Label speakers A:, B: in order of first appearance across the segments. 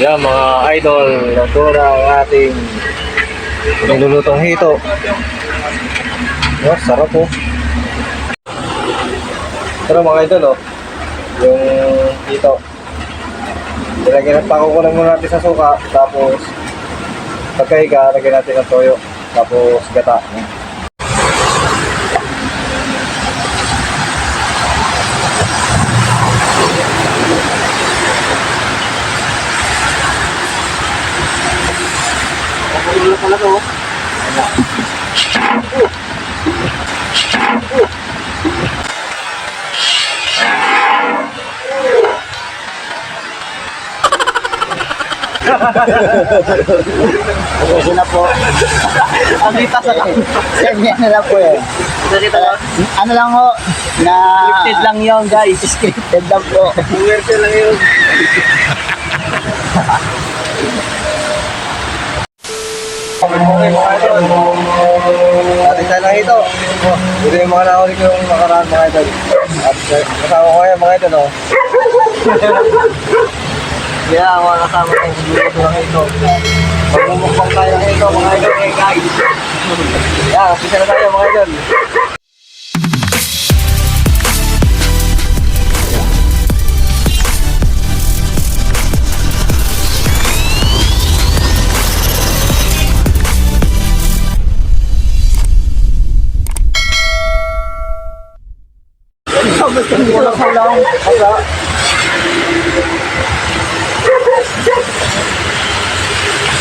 A: Yan mga idol, ito na ang ating nilulutong hito. Yan, sarap po. Pero mga idol, oh, yung hito. Pakukulang muna natin sa suka, tapos pagkahiga, lagyan natin ng toyo, tapos gata. Pakukulang pala to.
B: Kasi na po. Ang kita sa ganyan na lang po eh. Ano lang ho, na scripted lang yun guys. Scripted lang po.
A: Swerte lang yun. Okay mga idol, ating tayo lang ito. Ito yung mga nahuli ko yung makaraan mga idol. At kasama ko ngayon mga idol, oh. Yeah, mga kasama ko siguro lang ito. Magmumukbang tayo ng ito mga idol, guys. Yeah, umpisa na tayo mga idol.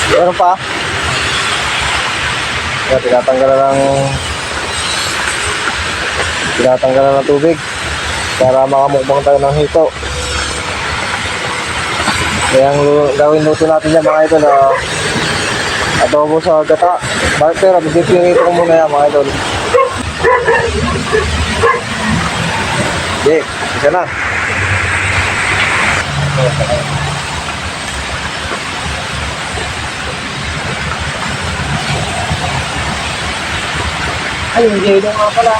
A: Meron pa. Kaya tinatanggalan ng tubig para makamukbang tayo ng hito. Kaya ang gawin luto natin yan mga idol, adobo sa gata. Pero bigipirito ko muna yan mga idol. Okay, isa na. Ay, yung gelo nga pala.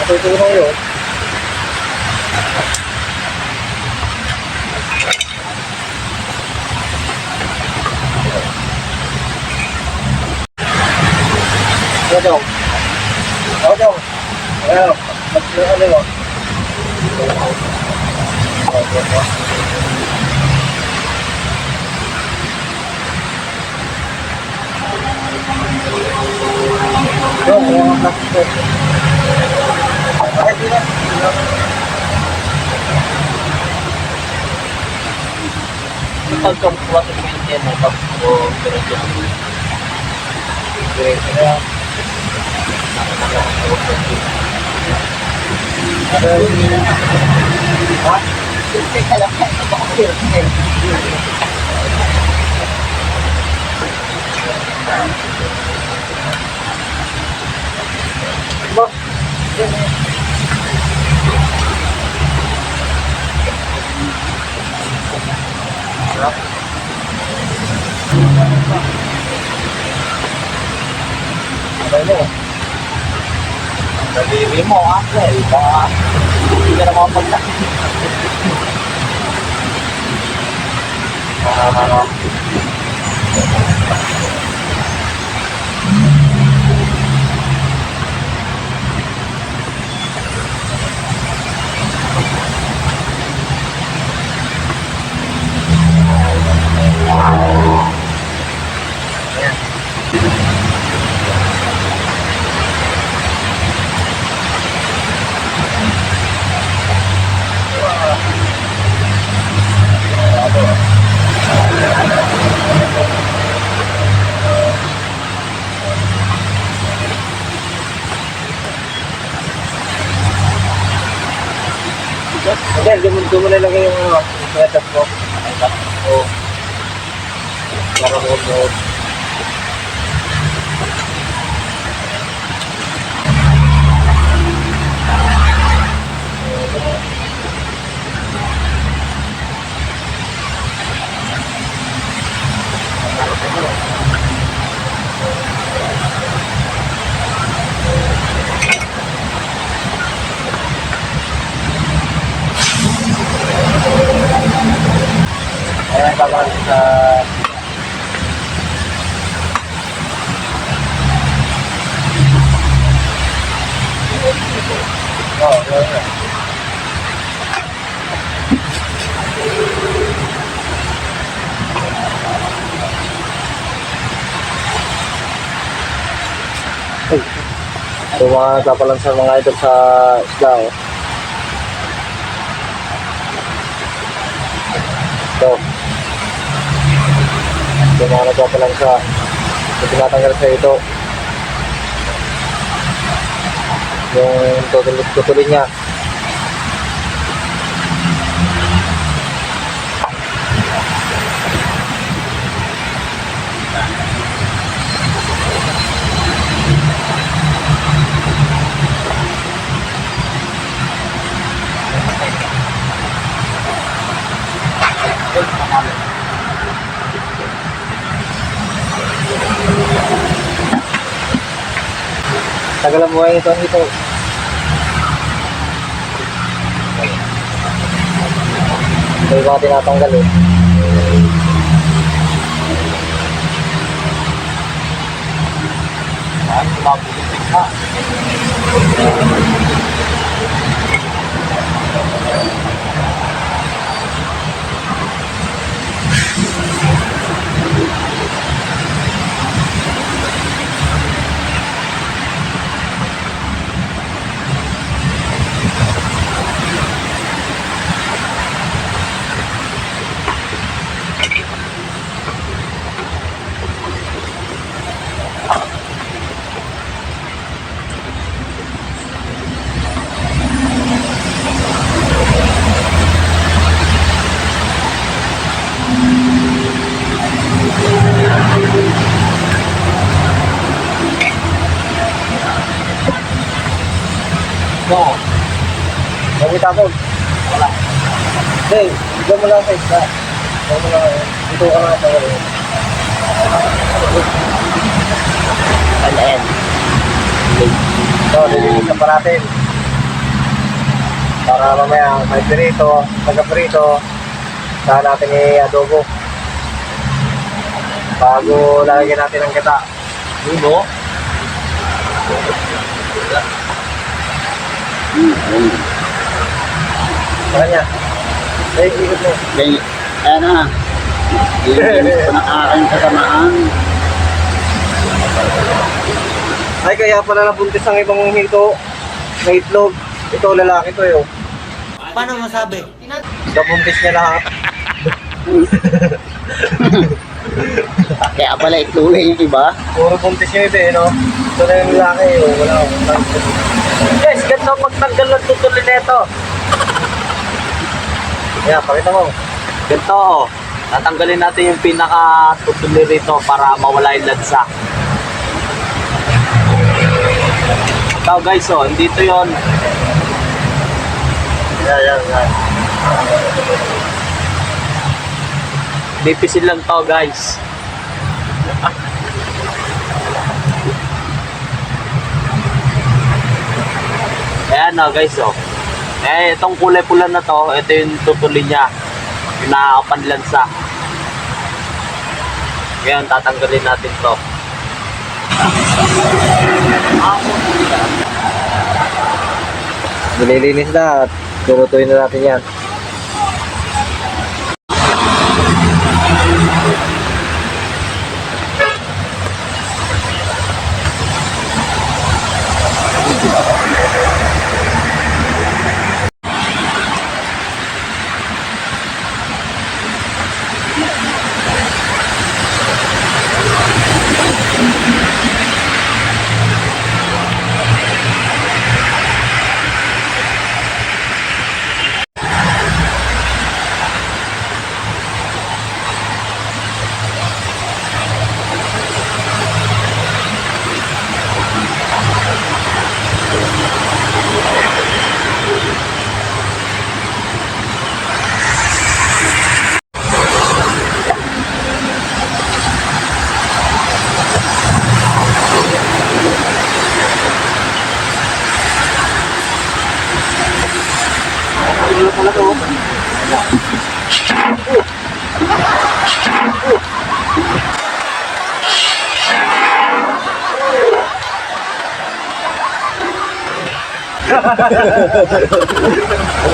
A: Natutulong yun. Ito. Ito. Ayan. Ano yun?
B: Daliri mo, Uncle. Baka hindi ka na makapagta.
A: Hindi, doon mo nilagay yung setup ko. Oo. Para mo. sa... Oh, yeah. Ay, ito mga nagpapalang sa mga idol sa isla, oh. Ito mga nagpapalang sa tinatanggal sa ito yung tutuloy niya. Tagal ang buhay nito. Ito yung mga tinatanggal eh. Mabulitin ka. No. Bakit ako? Wala. Hey, diyan mo lang sa isa. Diyan mo lang. Dito ka lang sa wala.
B: Ayan.
A: So, nililisan pa natin. Para mamaya may pirito, taga-pirito, saan natin i-adobo. Bago lalagyan natin ang gata. Dulo. Kanya. Ay, ikot mo.
B: Ayan na. Iinis ko ng aking kasamaan.
A: Ay, kaya pala nabuntis ang ibang hito na itlog. Ito, lalaki to yun.
C: Paano masabi?
A: Nabuntis niya lahat.
B: Kaya pala itlugay yung iba.
A: Puro buntis yung iba eh, no? Ito na yung lalaki, oh. Wala akong.
C: Yes, ganito magtanggal ng tutuloy nito.
A: Kaya, pakita mo.
C: Ganito, oh. Tatanggalin natin yung pinaka-tutuloy rito para mawala yung lansa. Ito guys, oh. Dito yon.
A: Yan.
C: Nipisil lang to guys. Ayan o guys oh. Itong kulay pula na to, ito yung tutuloy niya. Yung nakakapanlansa. Ngayon tatanggalin natin to.
A: Nililinis na at turutuin na natin yan.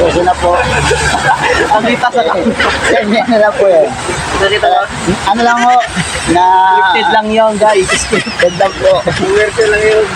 B: Ito na po.
C: Ang litas na lang.
B: Ganyan na lang po yan.
C: Nakita ko.
B: Ano lang ho, na...
C: Scripted lang yun, guys.
B: Scripted lang po.
A: Swerte lang yun.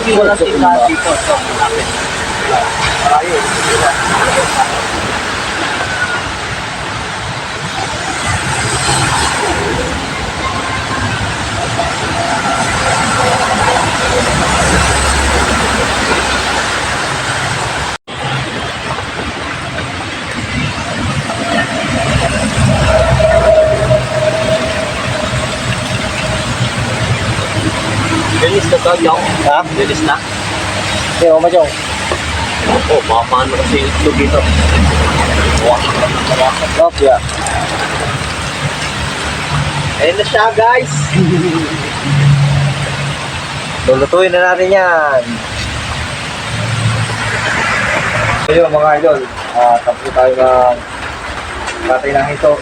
C: Walang tindahan dito. So, malapit. Linis na to, Jong.
A: Ha?
C: Linis na.
A: Hindi, ako masyong.
C: Oh, baka paano kasi ito dito. Wow.
A: Love, yeah.
C: Ayun na siya, guys.
A: Lulutuin na natin yan. Ayun mga idol, tapos tayo ng patay ng hito.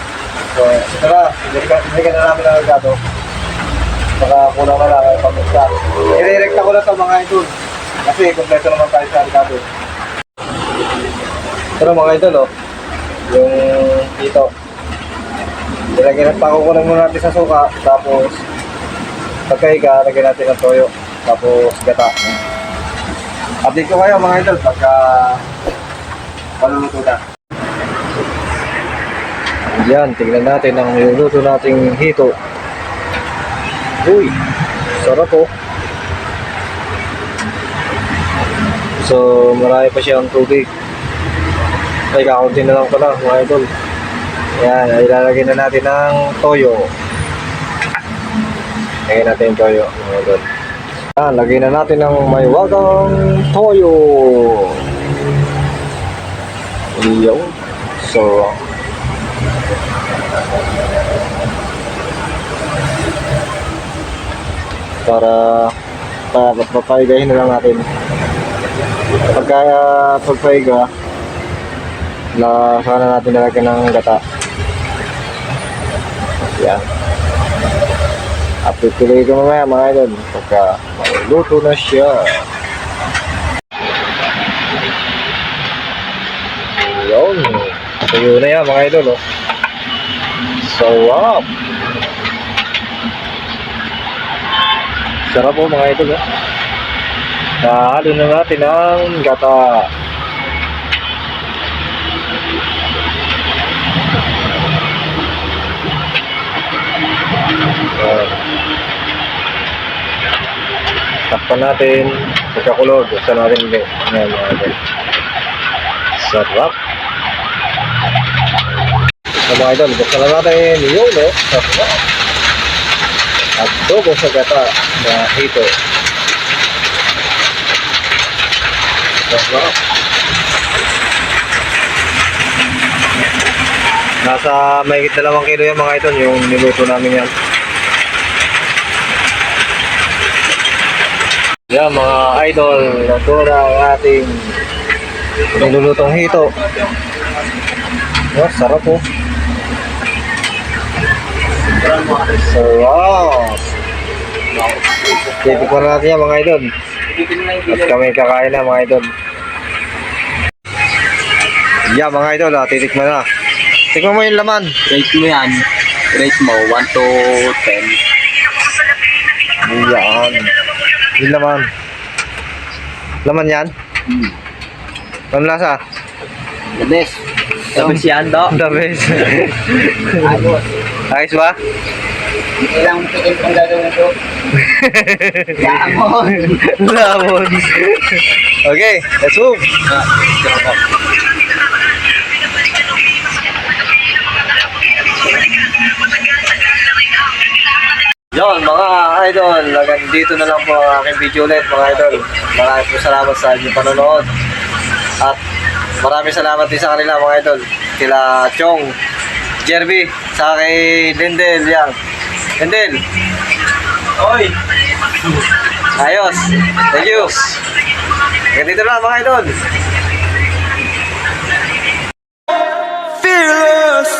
A: So, ito na, binigyan na namin ng agado. Baka kulang na lang ay pag-usta. I-recta ko na ito mga idol. Kasi kompleto naman tayo sa agado. Ito na mga idol, oh. Yung hito. Ilagyan pa kukunan muna natin sa suka. Tapos, pagkahiga, lagyan natin ng toyo. Tapos, gata. Update ko kayo mga idol pagka paluluto na. Yan, tingnan natin ang niluluto nating hito. Uy, sarap po. So, marami pa siyang tubig. Ay, kakunti na lang pala mga idol. Yan, ilalagay na natin ng toyo. Lagyan natin yung toyo mga idol. Yan, lagay na natin ng may wagang toyo. Iyaw. So, para papaigahin na lang natin. Pagka pagpaiga, na sana natin nalagyan ng gata. Yan. Update tuloy ko mamaya mga idol pagka maluto na siya. Yun. Tuyo na yan mga idol, oh. Sarap. Sarap po mga idol, oh. Halo na natin ang gata. Takpan natin pagkakulog. Buksan natin ulit. Ayan mga idol. Sarap. So mga idol, buksan na natin yun, no? Sarap. At dogo sa gata na hito. Sarap. Nasa mahigit 2 kilo yan mga idol, yung niluto namin yan. Yan mga idol, natura ang ating nilulutong hito. Oh, sarap po. Sarap. Titikman na natin yan mga idol. At kami kakain na mga idol. Yan mga idol, titikman na. Tikman mo yung laman.
C: Rate mo yan. Rate mo, 1 to 10.
A: Yan. Yung laman. Laman yan? Ano lasa?
C: The best. The best yan, do.
A: The best.
B: Ayos.
A: Ayos ba?
B: Ilang tikin pang gagawin ko. Lamon.
A: Lamon. Okay, let's move. Yon mga idol, hanggang dito na lang po ang aking video ulit mga idol. Maraming po salamat sa inyong panonood. At maraming salamat din sa kanila mga idol. Kila Chong, Jerby, sa kay Lindel yan. Lindel!
C: Oy!
A: Ayos. Thank you. Ganito lang mga idol.
D: Fearless.